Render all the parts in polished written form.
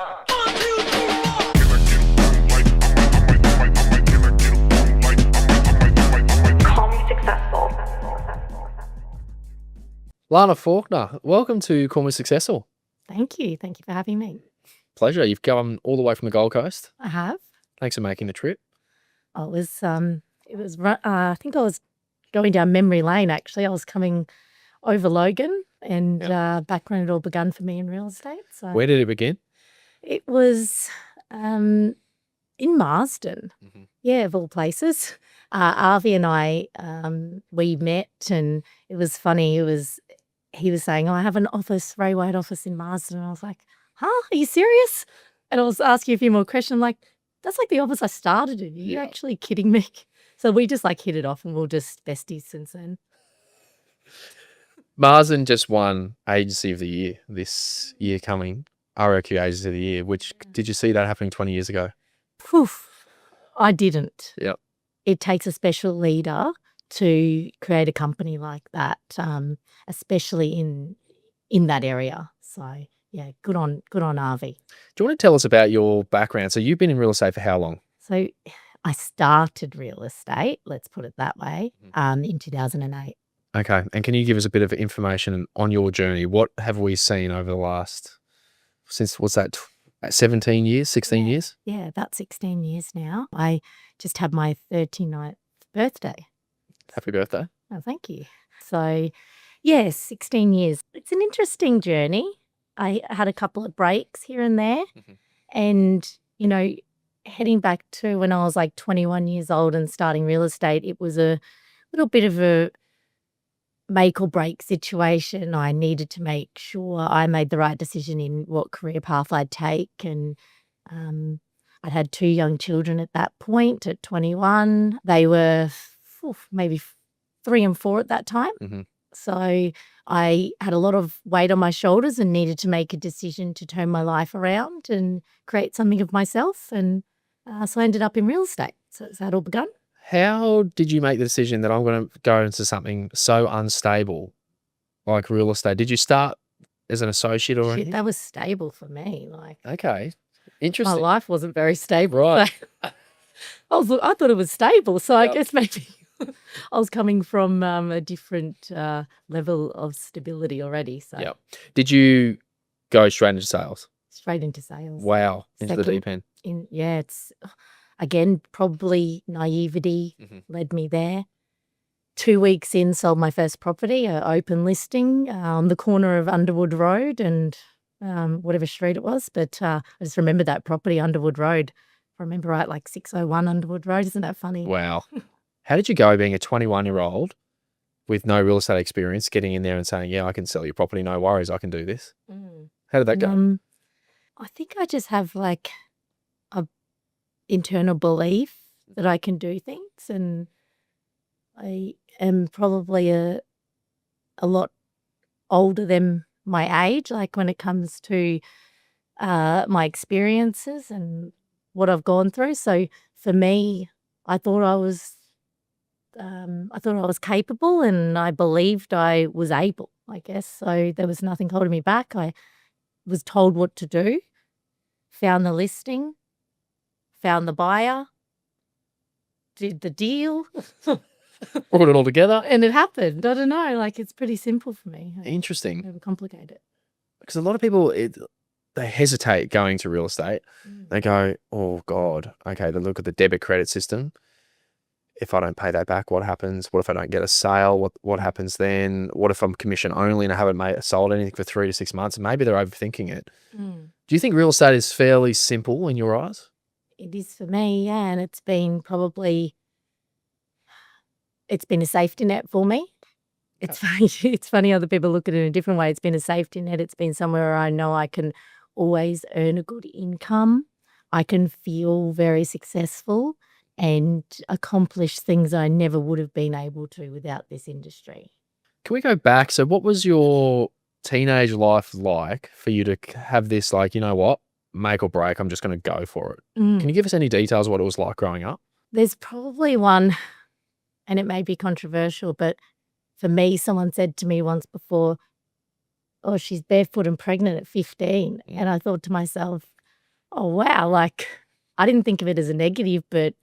Call me successful. Lana Faulkner, welcome to Call Me Successful. Thank you. Thank you for having me. Pleasure. You've come all the way from the Gold Coast. I have. Thanks for making the trip. I think I was going down memory lane, actually. I was coming over Logan and back when it all begun for me in real estate. So Where did it begin? it was in Marsden, yeah, of all places. Avi and I, we met, and it was funny. He was saying, "Oh, I have an office, very wide office in Marsden." And I was like, "Huh? Are you serious?" And I was asking a few more questions. I'm like, "That's like the office I started in. Are you actually kidding me?" So we just like hit it off, and we're just besties since then. Marsden just won Agency of the Year this year coming, ROQ Agency of the Year, which did you see that happening 20 years ago? Poof, I didn't. Yep. It takes a special leader to create a company like that, especially in that area. So yeah, good on Avi. Do you want to tell us about your background? So you've been in real estate for how long? So I started real estate, let's put it that way, in 2008. Okay. And can you give us a bit of information on your journey? What have we seen over the last, what's that, 17 years, 16 years? Yeah, about 16 years now. I just had my 39th birthday. Happy birthday. Oh, thank you. So, yeah, 16 years. It's an interesting journey. I had a couple of breaks here and there. And, heading back to when I was like 21 years old and starting real estate, it was a little bit of a make or break situation. I needed to make sure I made the right decision in what career path I'd take. And I'd had 2 young children at that point at 21. They were maybe 3 and 4 at that time. So I had a lot of weight on my shoulders and needed to make a decision to turn my life around and create something of myself. And so I ended up in real estate. So that's how it all begun. How did you make the decision that I'm going to go into something so unstable like real estate? Did you start as an associate or anything? That was stable for me. Okay. My Interesting. life wasn't very stable. Right. So I thought it was stable. So I guess maybe I was coming from a different level of stability already. So Yep. Did you go straight into sales? straight into sales. Wow. Into the Second- deep end. It's again probably naivety led me there. 2 weeks in, sold my first property, an open listing on the corner of Underwood Road and whatever street it was. But I just remember that property, Underwood Road. If I remember right, like 601 Underwood Road. Isn't that funny? Wow. How did you go being a 21-year-old with no real estate experience, getting in there and saying, yeah, I can sell your property, no worries, I can do this? How did that go? I think I just have like a internal belief that I can do things, and I am probably a lot older than my age, like when it comes to my experiences and what I've gone through. So for me, I thought I was capable, and I believed I was able, I guess. So there was nothing holding me back. I was told what to do, found the listing, found the buyer, did the deal, Brought it all together. and it happened. I don't know, like it's pretty simple for me. I Interesting. never complicate it. Because a lot of people, they hesitate going to real estate. They go, oh, God, okay, they look at the debit credit system. If I don't pay that back, what happens? What if I don't get a sale? What happens then? What if I'm commission only and I haven't sold anything for 3 to 6 months? Maybe they're overthinking it. Do you think real estate is fairly simple in your eyes? It is for me, yeah, and it's been a safety net for me. It's funny. It's funny other people look at it in a different way. It's been a safety net. It's been somewhere where I know I can always earn a good income. I can feel very successful and accomplish things I never would have been able to without this industry. Can we go back? So what was your teenage life like for you to have this, like, you know what, make or break, I'm just going to go for it? Can you give us any details of what it was like growing up? There's probably one, and it may be controversial, but for me, someone said to me once before, oh, she's barefoot and pregnant at 15. And I thought to myself, oh, wow, like I didn't think of it as a negative, but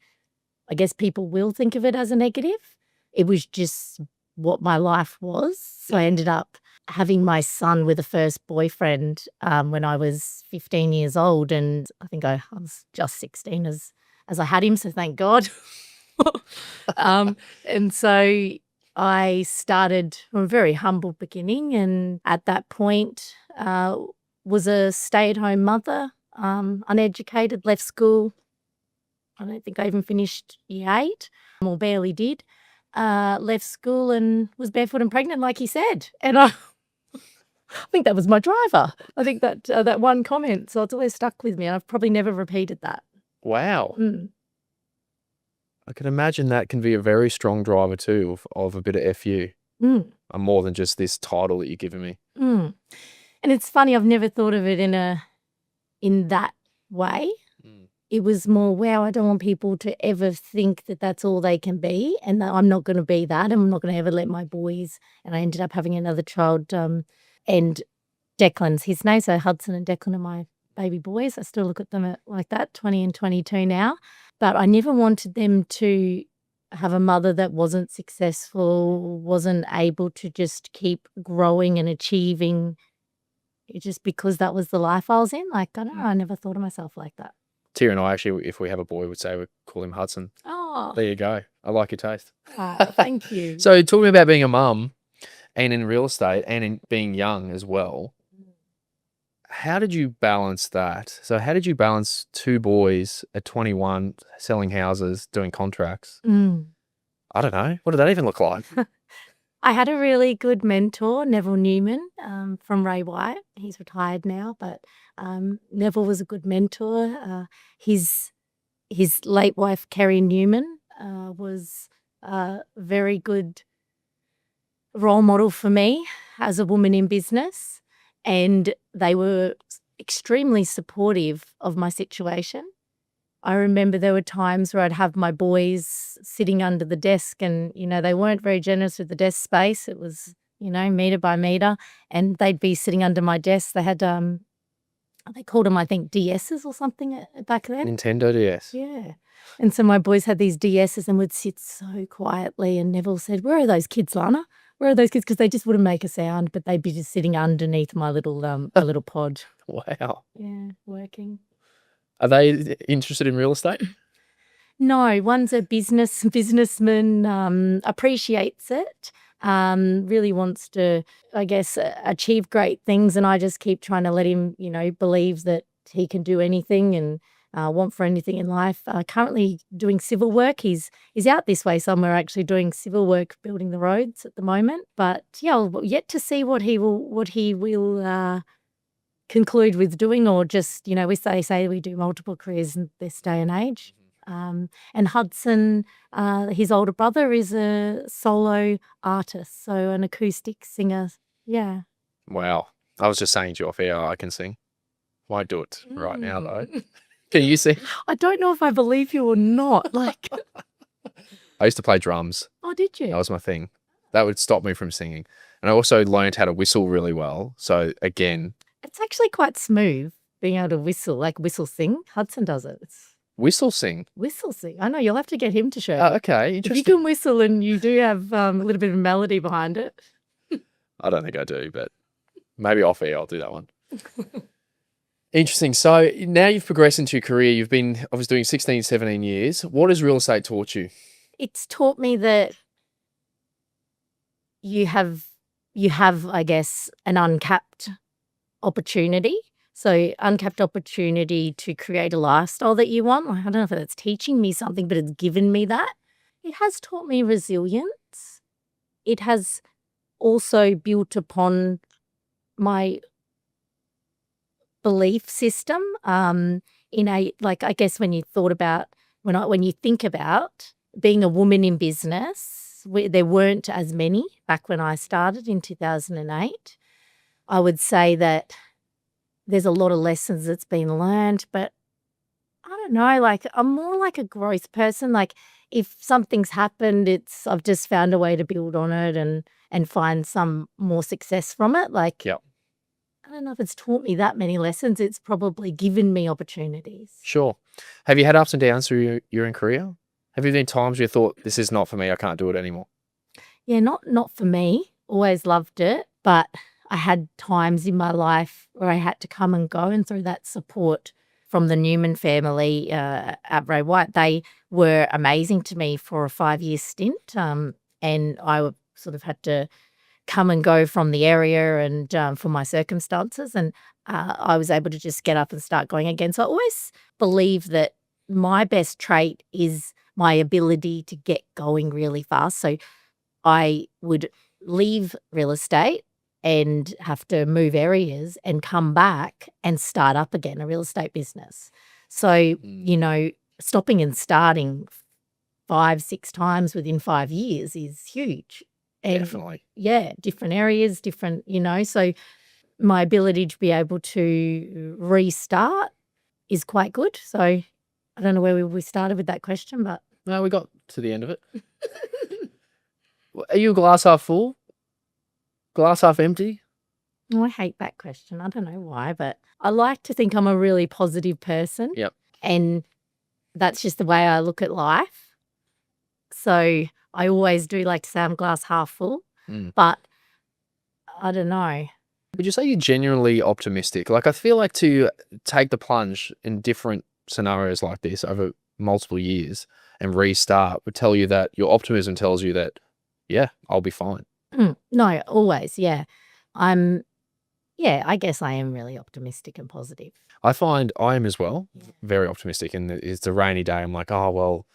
I guess people will think of it as a negative. It was just what my life was. So I ended up having my son with a first boyfriend when I was 15 years old, and I think I was just 16 as I had him, so thank God. And so I started from a very humble beginning, and at that point was a stay-at-home mother, uneducated, left school. I don't think I even finished year 8, or barely did. Left school and was barefoot and pregnant, like he said. And I think that was my driver. I think that one comment. So it's always stuck with me. And I've probably never repeated that. Wow. Mm. I can imagine that can be a very strong driver too of a bit of FU. Mm. More than just this title that you're giving me. Mm. And it's funny, I've never thought of it in that way. It was more, wow, I don't want people to ever think that that's all they can be, and that I'm not going to be that. I'm not going to ever let my boys, and I ended up having another child, and Declan's his name, so Hudson and Declan are my baby boys. I still look at them like that, 20 and 22 now. But I never wanted them to have a mother that wasn't successful, wasn't able to just keep growing and achieving just because that was the life I was in. Like, I don't know, I never thought of myself like that. Tia and I actually, if we have a boy, would say we call him Hudson. Oh, There you go. I like your taste. thank you. So talking about being a mum and in real estate and in being young as well, how did you balance that? So how did you balance 2 boys at 21 selling houses, doing contracts? I don't know. What did that even look like? I had a really good mentor, Neville Newman, from Ray White. He's retired now, but Neville was a good mentor. His late wife, Kerry Newman, was a very good role model for me as a woman in business, and they were extremely supportive of my situation. I remember there were times where I'd have my boys sitting under the desk and, they weren't very generous with the desk space. It was, meter by meter, and they'd be sitting under my desk. They had, they called them, I think, DSs or something back then. Nintendo DS. Yeah. And so my boys had these DSs and would sit so quietly, and Neville said, "Where are those kids, Lana? Where are those kids?" Because they just wouldn't make a sound, but they'd be just sitting underneath my little little pod. Wow. Yeah, working. Are they interested in real estate? No, one's a businessman, appreciates it, really wants to, I guess, achieve great things, and I just keep trying to let him, believe that he can do anything and want for anything in life. Currently doing civil work. He's out this way somewhere actually doing civil work, building the roads at the moment. But yeah, I'll yet to see what he will conclude with doing, or just, we say we do multiple careers in this day and age. And Hudson, his older brother, is a solo artist, so an acoustic singer. Yeah. Wow. I was just saying to you off air, I can sing. Won't do it right now though. Can you sing? I don't know if I believe you or not. Like, I used to play drums. oh, did you? That was my thing. That would stop me from singing. And I also learned how to whistle really well. So again, It's actually quite smooth being able to whistle, like whistle sing. Hudson does it. It's whistle sing. whistle sing. I know, you'll have to get him to show Oh, you. okay. If you Interesting. can whistle and you do have a little bit of melody behind it. I don't think I do, but maybe off air I'll do that one. Interesting. So now you've progressed into your career. You've been obviously doing 16, 17 years. What has real estate taught you? It's taught me that you have, I guess, an uncapped opportunity. So uncapped opportunity to create a lifestyle that you want. I don't know if that's teaching me something, but it's given me that. It has taught me resilience. It has also built upon my belief system in a, like, I guess when you thought about, when you think about being a woman in business, there weren't as many back when I started in 2008. I would say that there's a lot of lessons that's been learned, but I don't know, like, I'm more like a growth person. Like, if something's happened, I've just found a way to build on it and find some more success from it. Like, Yep. I don't know if it's taught me that many lessons. It's probably given me opportunities. Sure. Have you had ups and downs through your career? Have you been times where you thought, this is not for me, I can't do it anymore? Yeah, not for me. Always loved it, but I had times in my life where I had to come and go, and through that support from the Newman family at Ray White, they were amazing to me for a 5-year stint, and I sort of had to come and go from the area and for my circumstances, and I was able to just get up and start going again. So I always believe that my best trait is my ability to get going really fast. So I would leave real estate and have to move areas and come back and start up again a real estate business. So, stopping and starting 5-6 times within 5 years is huge. And Definitely. yeah, different areas, different, so my ability to be able to restart is quite good. So I don't know where we started with that question, but No, we got to the end of it. Are you a glass half full? Glass half empty? I hate that question. I don't know why, but I like to think I'm a really positive person. Yep. And that's just the way I look at life. So I always do like to say I'm glass half full, but I don't know. Would you say you're genuinely optimistic? Like, I feel like to take the plunge in different scenarios like this over multiple years and restart would tell you that your optimism tells you that, yeah, I'll be fine. No, always, yeah. I guess I am really optimistic and positive. I find I am as well, Yeah. very optimistic. And it's a rainy day. I'm like, oh, well,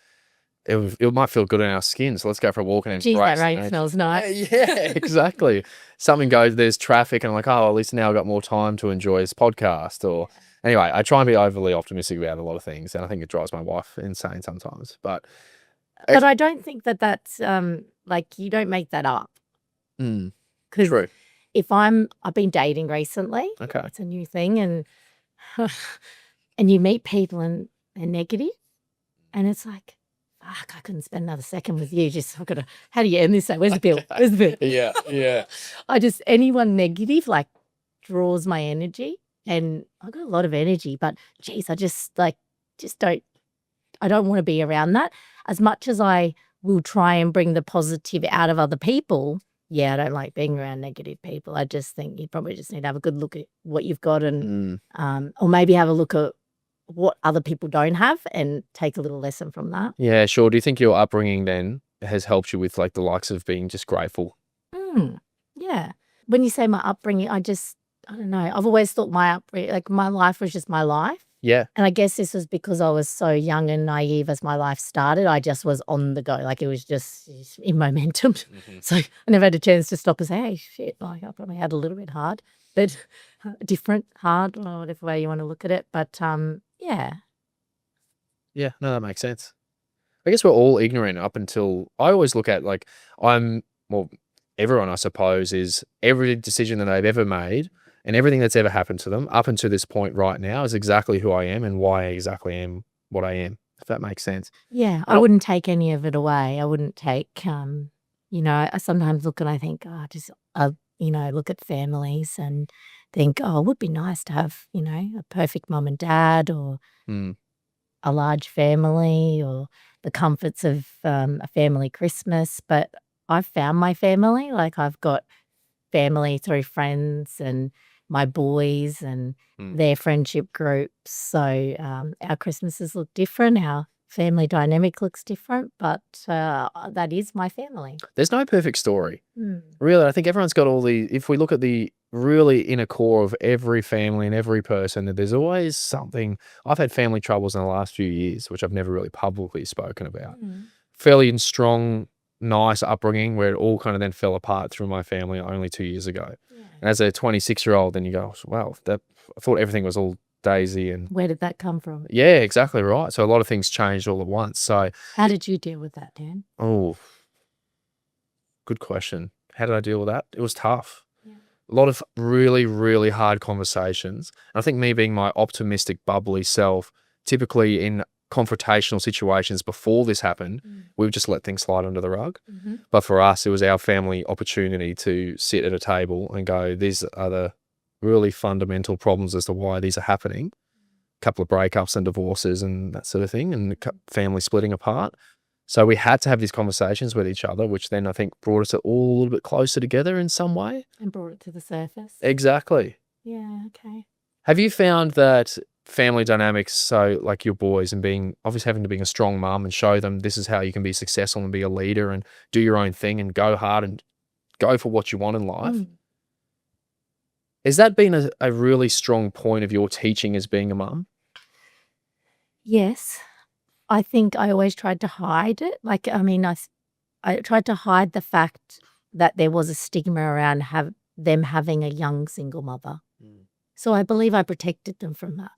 it might feel good in our skin. So let's go for a walk and Geez, embrace that rain nature. smells nice. Yeah, exactly. Something goes, there's traffic, and I'm like, oh, at least now I've got more time to enjoy this podcast. Or anyway, I try and be overly optimistic about a lot of things, and I think it drives my wife insane sometimes. But I don't think that that's like you don't make that up. Because true. if I've been dating recently, Okay. it's a new thing, and and you meet people and they're negative, and it's like, fuck, I couldn't spend another second with you. Just I've got to. How do you end this? Where's the bill? Where's the bill? Yeah. Anyone negative like draws my energy, and I've got a lot of energy, but geez, I just don't. I don't want to be around that as much as I will try and bring the positive out of other people. Yeah, I don't like being around negative people. I just think you probably just need to have a good look at what you've got and or maybe have a look at what other people don't have and take a little lesson from that. Yeah, sure. Do you think your upbringing then has helped you with like the likes of being just grateful? Yeah. When you say my upbringing, I don't know. I've always thought my life was just my life. Yeah. And I guess this was because I was so young and naive as my life started. I just was on the go. Like it was just in momentum. So I never had a chance to stop and say, hey, shit, like I probably had a little bit hard, but different, hard, or whatever way you want to look at it. But yeah. Yeah, no, that makes sense. I guess we're all ignorant up until I always look at like everyone, I suppose, is every decision that they've ever made and everything that's ever happened to them up until this point right now is exactly who I am and why I exactly am what I am, if that makes sense. Yeah, I wouldn't take any of it away. I wouldn't take, I sometimes look and I think, look at families and think, oh, it would be nice to have, a perfect mum and dad or a large family or the comforts of a family Christmas. But I've found my family. Like I've got family through friends and my boys and their friendship groups. So our Christmases look different. Our family dynamic looks different, but that is my family. There's no perfect story. Really, I think everyone's got if we look at the really inner core of every family and every person, that there's always something. I've had family troubles in the last few years, which I've never really publicly spoken about. Fairly strong, nice upbringing where it all kind of then fell apart through my family only 2 years ago. And as a 26-year-old, then you go, wow, I thought everything was all daisy. And where did that come from? Yeah, exactly right. So a lot of things changed all at once. So how did you deal with that, Dan? Oh, good question. How did I deal with that? It was tough. A lot of really, really hard conversations. And I think me being my optimistic, bubbly self, typically in confrontational situations before this happened, we would just let things slide under the rug. But for us, it was our family opportunity to sit at a table and go, these are the really fundamental problems as to why these are happening. A couple of breakups and divorces and that sort of thing, and family splitting apart. So we had to have these conversations with each other, which then I think brought us all a little bit closer together in some way. And brought it to the surface. Exactly. Yeah, okay. Have you found that family dynamics, so like your boys and being obviously having to be a strong mum and show them this is how you can be successful and be a leader and do your own thing and go hard and go for what you want in life? Has that been a really strong point of your teaching as being a mum? Yes. I think I always tried to hide it. Like, I mean, I tried to hide the fact that there was a stigma around them having a young single mother. So I believe I protected them from that.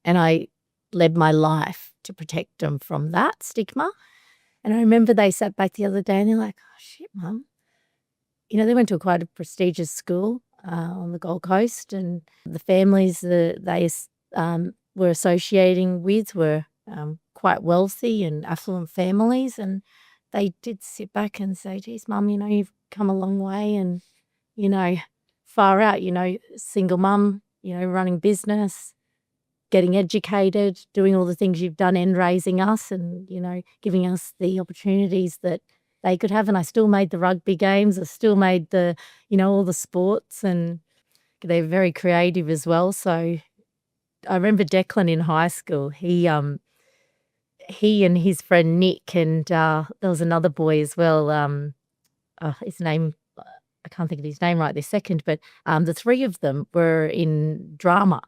And I led my life to protect them from that stigma. And I remember they sat back the other day and they're like, oh, shit, Mum. You know, they went to quite a prestigious school on the Gold Coast, and the families that they were associating with were quite wealthy and affluent families. And they did sit back and say, geez, Mum, you know, you've come a long way and, you know, far out, you know, single mum, you know, running business, getting educated, doing all the things you've done and raising us and, you know, giving us the opportunities that they could have. And I still made the rugby games. I still made the, you know, all the sports, and they're very creative as well. So I remember Declan in high school, he and his friend Nick, and there was another boy as well, his name, I can't think of his name right this second, but the three of them were in drama,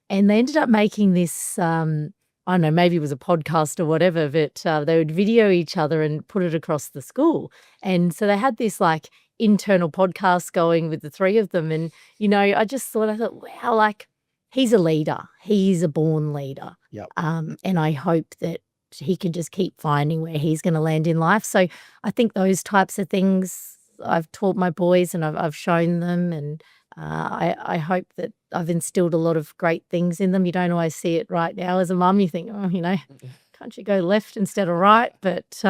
and they ended up making this, I don't know, maybe it was a podcast or whatever, but they would video each other and put it across the school. And so they had this like internal podcast going with the three of them. And, you know, I thought, wow, like he's a leader. He's a born leader. Yep. And I hope that he can just keep finding where he's going to land in life. So I think those types of things I've taught my boys and I've shown them, and I hope that I've instilled a lot of great things in them. You don't always see it right now as a mum. You think, oh, you know, can't you go left instead of right? But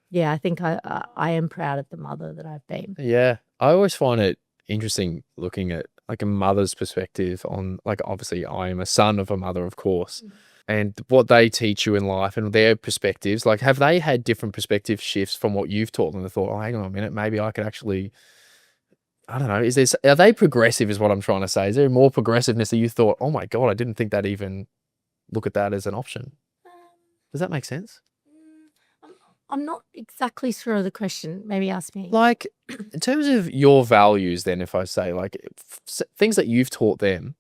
yeah, I think I am proud of the mother that I've been. Yeah. I always find it interesting looking at like a mother's perspective on, like, obviously I am a son of a mother, of course, and what they teach you in life and their perspectives. Like, have they had different perspective shifts from what you've taught them and thought, oh, hang on a minute, maybe I could actually, I don't know, are they progressive is what I'm trying to say? Is there more progressiveness that you thought, oh my God, I didn't think that even look at that as an option? Does that make sense? I'm not exactly sure of the question. Maybe ask me. Like, in terms of your values then, if I say, like, things that you've taught them,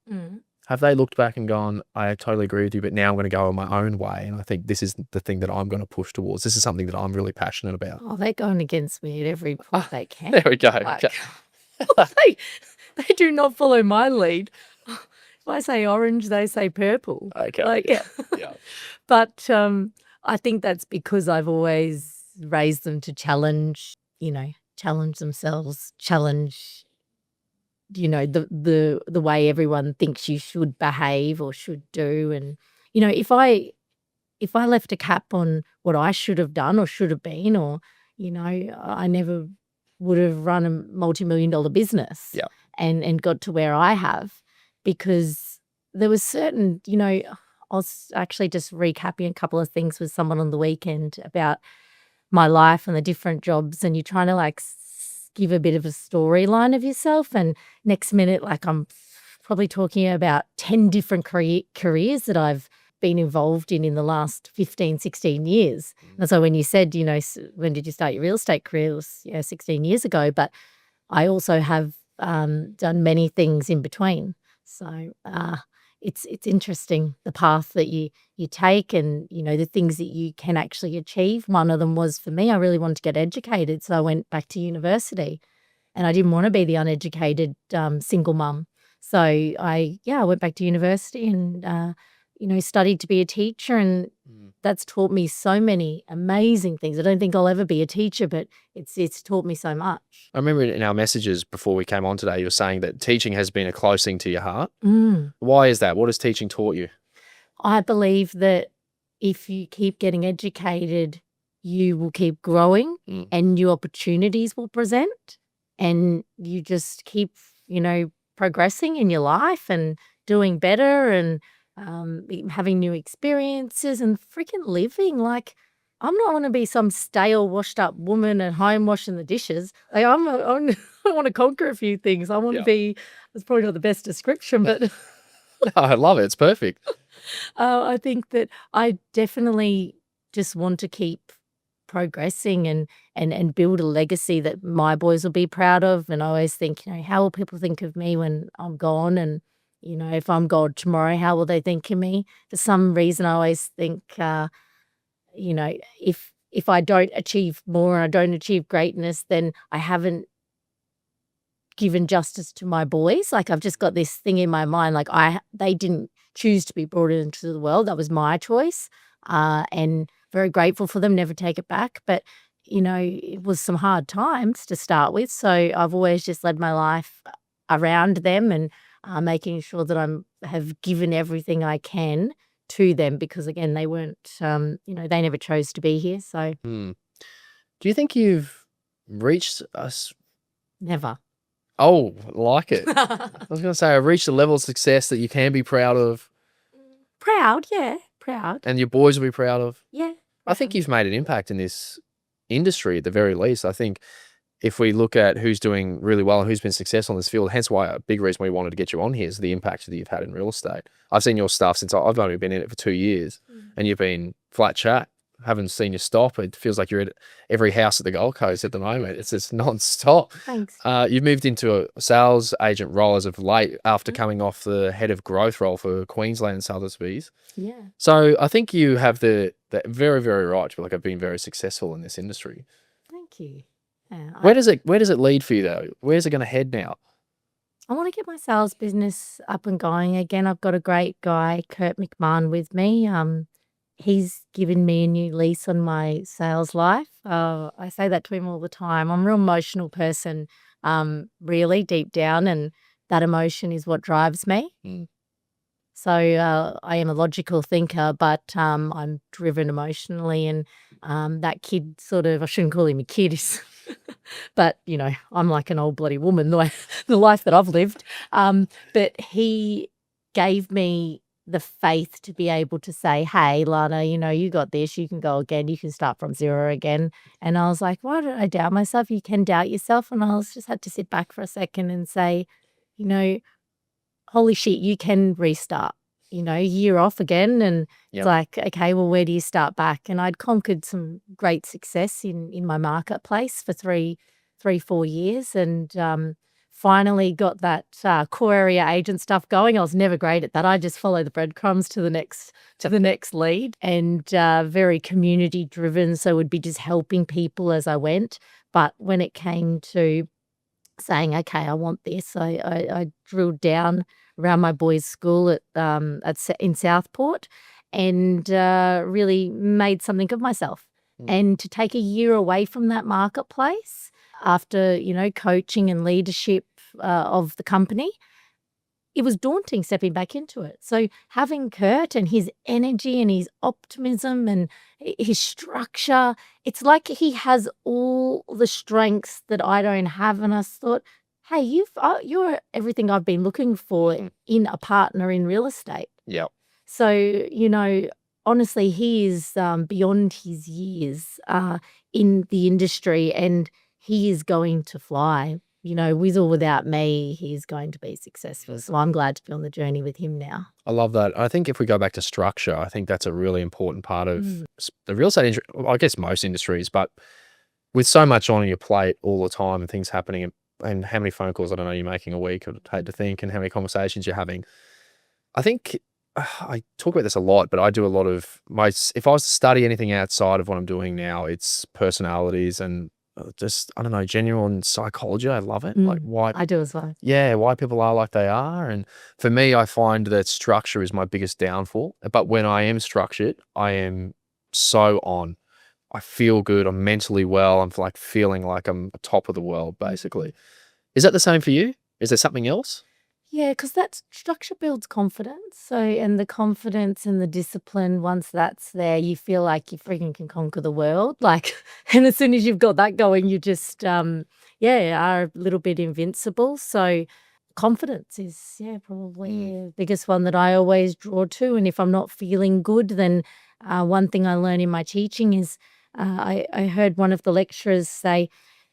have they looked back and gone, I totally agree with you, but now I'm going to go in my own way, and I think this is the thing that I'm going to push towards. This is something that I'm really passionate about. Oh, they're going against me at every point they can. There we go. Like, Okay. they do not follow my lead. If I say orange, they say purple. Okay. Like, yeah. Yeah. But I think that's because I've always raised them to challenge, you know, challenge themselves, challenge, you know, the way everyone thinks you should behave or should do. And, you know, if I left a cap on what I should have done or should have been, or, you know, I never would have run a multi-million-dollar business and got to where I have, because there was certain, you know, I was actually just recapping a couple of things with someone on the weekend about my life and the different jobs, and you're trying to like give a bit of a storyline of yourself, and next minute, like, I'm probably talking about 10 different careers that I've been involved in the last 15, 16 years. And so when you said, you know, when did you start your real estate career? It was 16 years ago, but I also have done many things in between. So it's interesting, the path that you take, and, you know, the things that you can actually achieve. One of them was, for me, I really wanted to get educated. So I went back to university, and I didn't want to be the uneducated single mum. So I went back to university and, you know, studied to be a teacher, and that's taught me so many amazing things. I don't think I'll ever be a teacher, but it's taught me so much. I remember in our messages before we came on today, you were saying that teaching has been a close thing to your heart. Why is that? What has teaching taught you? I believe that if you keep getting educated, you will keep growing and new opportunities will present, and you just keep, you know, progressing in your life and doing better and having new experiences and freaking living. Like, I'm not want to be some stale, washed up woman at home washing the dishes. Like, I want to conquer a few things. I want to Yeah. be, that's probably not the best description, but No, I love it. It's perfect. I think that I definitely just want to keep progressing and build a legacy that my boys will be proud of. And I always think, how will people think of me when I'm gone? And, if I'm gone tomorrow, how will they think of me? For some reason, I always think, if I don't achieve more and I don't achieve greatness, then I haven't given justice to my boys. Like, I've just got this thing in my mind, like they didn't choose to be brought into the world. That was my choice. And very grateful for them, never take it back. But, it was some hard times to start with. So I've always just led my life around them and making sure that have given everything I can to them because, again, they weren't, they never chose to be here. So Do you think you've reached us? never. Oh, like it. I was going to say, I've reached a level of success that you can be proud of Proud, yeah, proud. and your boys will be proud of. Yeah. I think you've made an impact in this industry at the very least. I think if we look at who's doing really well and who's been successful in this field, hence why a big reason we wanted to get you on here is the impact that you've had in real estate. I've seen your stuff since I've only been in it for 2 years and you've been flat chat. Haven't seen you stop. It feels like you're at every house at the Gold Coast at the moment. It's just non-stop. Thanks. You've moved into a sales agent role as of late after coming off the head of growth role for Queensland and Sotheby's. Yeah. So I think you have the very, very right to be like, I've been very successful in this industry. Thank you. Yeah, Where does it lead for you though? Where's it going to head now? I want to get my sales business up and going again. I've got a great guy, Kurt McMahon, with me. He's given me a new lease on my sales life. I say that to him all the time. I'm a real emotional person, really deep down, and that emotion is what drives me. So I am a logical thinker, but I'm driven emotionally. And that kid I shouldn't call him a kid, but, I'm like an old bloody woman, the life that I've lived. But he gave me the faith to be able to say, hey, Lana, you got this, you can go again, you can start from zero again. And I was like, why did I doubt myself? You can doubt yourself. And I just had to sit back for a second and say, holy shit, you can restart, year off again. And Yep. it's like, okay, well, where do you start back? And I'd conquered some great success in my marketplace for 4 years and finally got that core area agent stuff going. I was never great at that. I just follow the breadcrumbs to the next lead and very community driven. So would be just helping people as I went. But when it came to saying, okay, I want this, I drilled down around my boys' school in Southport and really made something of myself. And to take a year away from that marketplace after, coaching and leadership of the company, it was daunting stepping back into it. So having Kurt and his energy and his optimism and his structure, it's like he has all the strengths that I don't have. And I thought, hey, you're everything I've been looking for in a partner in real estate. Yep. So, honestly, he is beyond his years in the industry and he is going to fly. With or without me, he's going to be successful. So I'm glad to be on the journey with him now. I love that. I think if we go back to structure, I think that's a really important part of the real estate industry. Well, I guess most industries, but with so much on your plate all the time and things happening and how many phone calls, I don't know, you're making a week, I'd hate to think, and how many conversations you're having. I think I talk about this a lot, but I do a lot of if I was to study anything outside of what I'm doing now, it's personalities and just, I don't know, genuine psychology. I love it. Like why I do as well. Yeah, why people are like they are. And for me, I find that structure is my biggest downfall. But when I am structured, I am so on. I feel good. I'm mentally well. I'm like feeling like I'm top of the world, basically. Is that the same for you? Is there something else? Yeah, because that structure builds confidence. So, and the confidence and the discipline, once that's there, you feel like you freaking can conquer the world. Like, and as soon as you've got that going, you just, are a little bit invincible. So, confidence is probably the biggest one that I always draw to. And if I'm not feeling good, then one thing I learned in my teaching is I heard one of the lecturers say,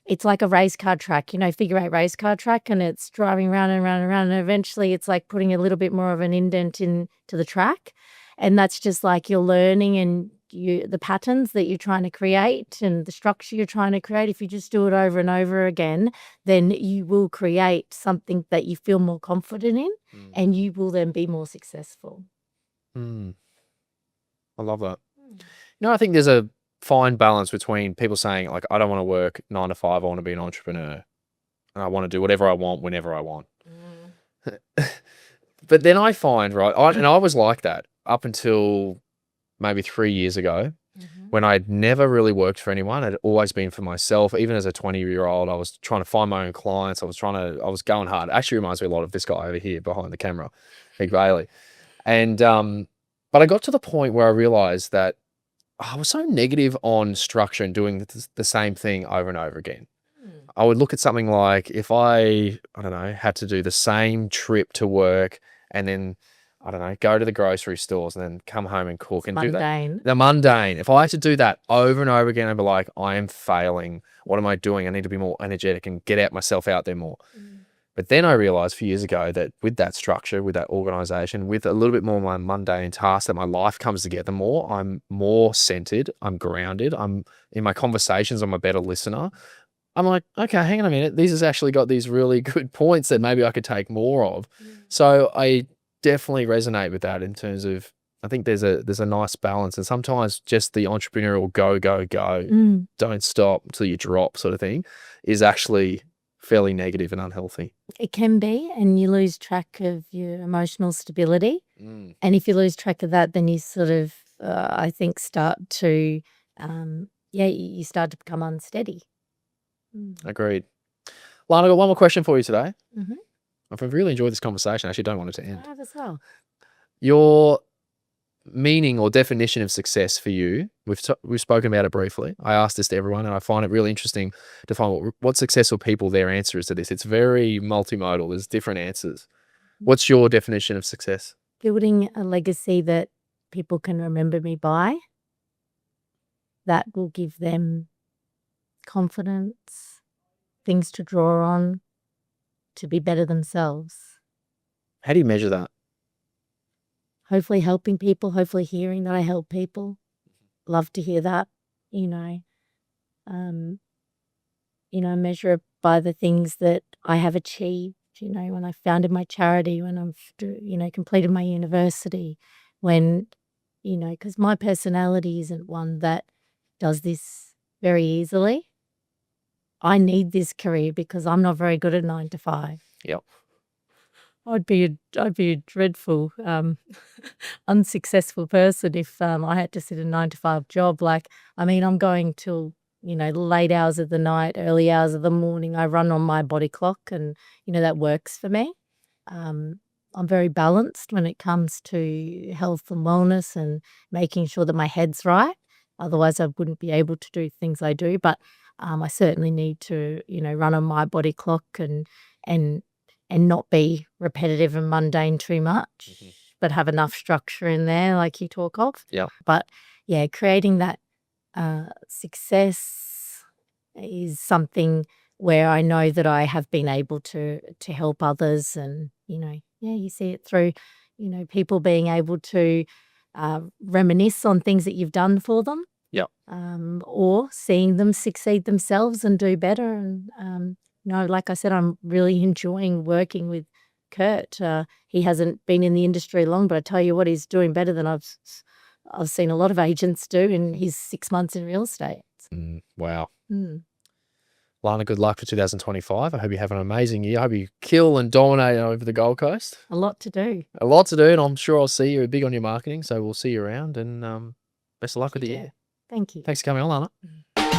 it's like a race car track, figure 8 race car track, and it's driving round and round and round. And eventually it's like putting a little bit more of an indent into the track. And that's just like you're learning and the patterns that you're trying to create and the structure you're trying to create. If you just do it over and over again, then you will create something that you feel more confident in, and you will then be more successful. I love that. I think there's a fine balance between people saying, like, I don't want to work 9 to 5, I want to be an entrepreneur and I want to do whatever I want whenever I want. But then I find, right, I was like that up until maybe 3 years ago, when I'd never really worked for anyone. I'd always been for myself. Even as a 20-year-old, I was trying to find my own clients. I was going hard. It actually reminds me a lot of this guy over here behind the camera, Big Bailey. And, but I got to the point where I realized that I was so negative on structure and doing the same thing over and over again. I would look at something like if I don't know, had to do the same trip to work and then, I don't know, go to the grocery stores and then come home and cook and do that. The mundane. If I had to do that over and over again, I'd be like, I am failing. What am I doing? I need to be more energetic and get myself out there more. But then I realized a few years ago that with that structure, with that organization, with a little bit more of my mundane tasks, that my life comes together more. I'm more centered. I'm grounded. I'm in my conversations. I'm a better listener. I'm like, okay, hang on a minute. These has actually got these really good points that maybe I could take more of. So I definitely resonate with that in terms of, I think there's a nice balance, and sometimes just the entrepreneurial go, don't stop until you drop sort of thing is actually fairly negative and unhealthy. It can be, and you lose track of your emotional stability. And if you lose track of that, then you sort of, I think, start to, you start to become unsteady. Agreed. Lana, I got one more question for you today. I've really enjoyed this conversation. I actually don't want it to end. I have as well. Your meaning or definition of success for you, we've spoken about it briefly. I asked this to everyone, and I find it really interesting to find what successful people, their answer is to this. It's very multimodal. There's different answers. What's your definition of success? Building a legacy that people can remember me by, that will give them confidence, things to draw on, to be better themselves. How do you measure that? Hopefully helping people, hopefully hearing that I help people. Love to hear that, measure it by the things that I have achieved, when I founded my charity, when I've, completed my university, when, because my personality isn't one that does this very easily. I need this career because I'm not very good at 9 to 5. Yep. I'd be a dreadful, unsuccessful person if I had to sit a 9 to 5 job. I'm going till, late hours of the night, early hours of the morning. I run on my body clock, and, that works for me. I'm very balanced when it comes to health and wellness and making sure that my head's right. Otherwise, I wouldn't be able to do things I do. But I certainly need to, run on my body clock and not be repetitive and mundane too much, but have enough structure in there like you talk of. Yeah. But creating that success is something where I know that I have been able to help others, and, you see it through, people being able to reminisce on things that you've done for them. Yeah. Or seeing them succeed themselves and do better. And, like I said, I'm really enjoying working with Kurt. He hasn't been in the industry long, but I tell you what, he's doing better than I've seen a lot of agents do in his 6 months in real estate. Wow. Lana, good luck for 2025. I hope you have an amazing year. I hope you kill and dominate over the Gold Coast. A lot to do. A lot to do, and I'm sure I'll see you. Big on your marketing, so we'll see you around, and best of luck with the year. Thank you. Thanks for coming on, Lana.